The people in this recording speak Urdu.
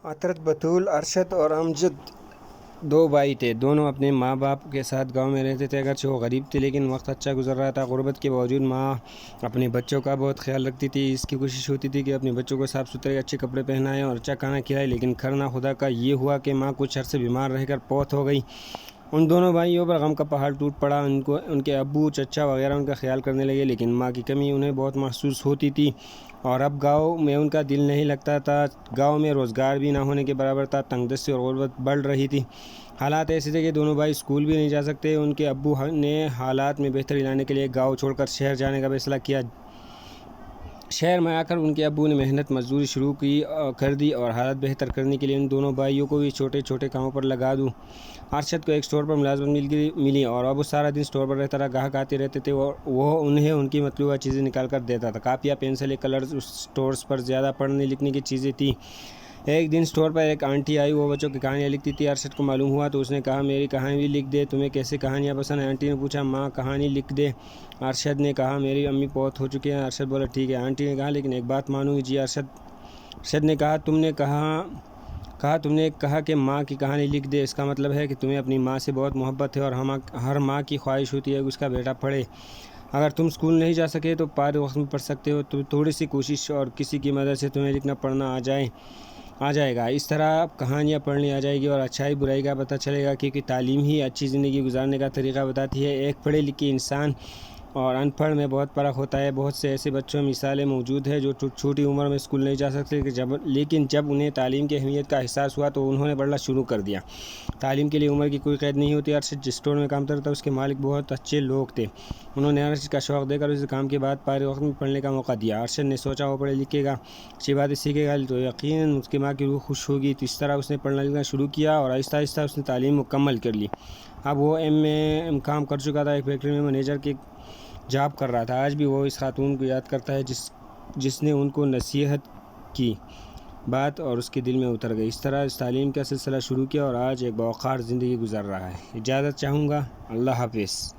عطرت، بطول، ارشد اور امجد دو بھائی تھے۔ دونوں اپنے ماں باپ کے ساتھ گاؤں میں رہتے تھے۔ اگرچہ وہ غریب تھے لیکن وقت اچھا گزر رہا تھا۔ غربت کے باوجود ماں اپنے بچوں کا بہت خیال رکھتی تھی۔ اس کی کوشش ہوتی تھی کہ اپنے بچوں کو صاف ستھرے اچھے کپڑے پہنائے اور اچھا کھانا کھلائے، لیکن کھرنا خدا کا یہ ہوا کہ ماں کچھ عرصے بیمار رہ کر فوت ہو گئی۔ ان دونوں بھائیوں پر غم کا پہاڑ ٹوٹ پڑا۔ ان کے ابو، چچا وغیرہ ان کا خیال کرنے لگے، لیکن ماں کی کمی انہیں بہت محسوس ہوتی تھی اور اب گاؤں میں ان کا دل نہیں لگتا تھا۔ گاؤں میں روزگار بھی نہ ہونے کے برابر تھا۔ تنگ دستی اور غربت بڑھ رہی تھی۔ حالات ایسے تھے کہ دونوں بھائی اسکول بھی نہیں جا سکتے۔ ان کے ابو نے حالات میں بہتری لانے کے لیے گاؤں چھوڑ کر شہر جانے کا فیصلہ کیا۔ شہر میں آ کر ان کے ابو نے محنت مزدوری شروع کر دی اور حالات بہتر کرنے کے لیے ان دونوں بھائیوں کو بھی چھوٹے چھوٹے کاموں پر لگا دوں۔ ارشد کو ایک سٹور پر ملازمت ملی اور اب وہ سارا دن سٹور پر رہتا رہا۔ گاہک آتے رہتے تھے اور وہ انہیں ان کی مطلوبہ چیزیں نکال کر دیتا تھا۔ کاپیاں، پینسلیں، کلرز، اس سٹورز پر زیادہ پڑھنے لکھنے کی چیزیں تھیں۔ ایک دن سٹور پر ایک آنٹی آئی، وہ بچوں کی کہانیاں لکھتی تھی۔ ارشد کو معلوم ہوا تو اس نے کہا میری کہانی بھی لکھ دے، تمہیں کیسے کہانیاں پسند ہیں؟ آنٹی نے پوچھا۔ ماں کہانی لکھ دے، ارشد نے کہا۔ میری امی فوت ہو چکی ہیں۔ ارشد بولا ٹھیک ہے۔ آنٹی نے کہا لیکن ایک بات مانوں گی جی؟ ارشد نے کہا تم نے کہا کہ ماں کی کہانی لکھ دے، اس کا مطلب ہے کہ تمہیں اپنی ماں سے بہت محبت ہے اور ہر ماں کی خواہش ہوتی ہے کہ اس کا بیٹا پڑھے۔ اگر تم اسکول نہیں جا سکے تو فارغ وقت میں پڑھ سکتے ہو، تو تھوڑی سی کوشش اور کسی کی مدد سے تمہیں لکھنا پڑھنا آ جائے گا۔ اس طرح کہانیاں پڑھنی آ جائے گی اور اچھائی برائی کا پتہ چلے گا، کیونکہ تعلیم ہی اچھی زندگی گزارنے کا طریقہ بتاتی ہے۔ ایک پڑھے لکھے انسان اور ان پڑھ میں بہت فرق ہوتا ہے۔ بہت سے ایسے بچوں مثالیں موجود ہیں جو چھوٹی عمر میں اسکول نہیں جا سکتے، لیکن جب انہیں تعلیم کی اہمیت کا احساس ہوا تو انہوں نے پڑھنا شروع کر دیا۔ تعلیم کے لیے عمر کی کوئی قید نہیں ہوتی۔ ارشد جس اسٹور میں کام کرتا تھا اس کے مالک بہت اچھے لوگ تھے۔ انہوں نے ارشد کا شوق دیکھ کر اسے کام کے بعد فارغ وقت میں پڑھنے کا موقع دیا۔ ارشد نے سوچا وہ پڑھے لکھے گا، اچھی باتیں سیکھے گا تو یقیناً اس کی ماں کی روح خوش ہوگی۔ تو اس طرح اس نے پڑھنا لکھنا شروع کیا اور آہستہ آہستہ اس نے تعلیم مکمل کر لی۔ اب وہ ایم کام کر چکا تھا، ایک فیکٹری میں مینیجر کی جاب کر رہا تھا۔ آج بھی وہ اس خاتون کو یاد کرتا ہے جس نے ان کو نصیحت کی، بات اور اس کے دل میں اتر گئی۔ اس طرح اس تعلیم کا سلسلہ شروع کیا اور آج ایک باوقار زندگی گزار رہا ہے۔ اجازت چاہوں گا۔ اللہ حافظ۔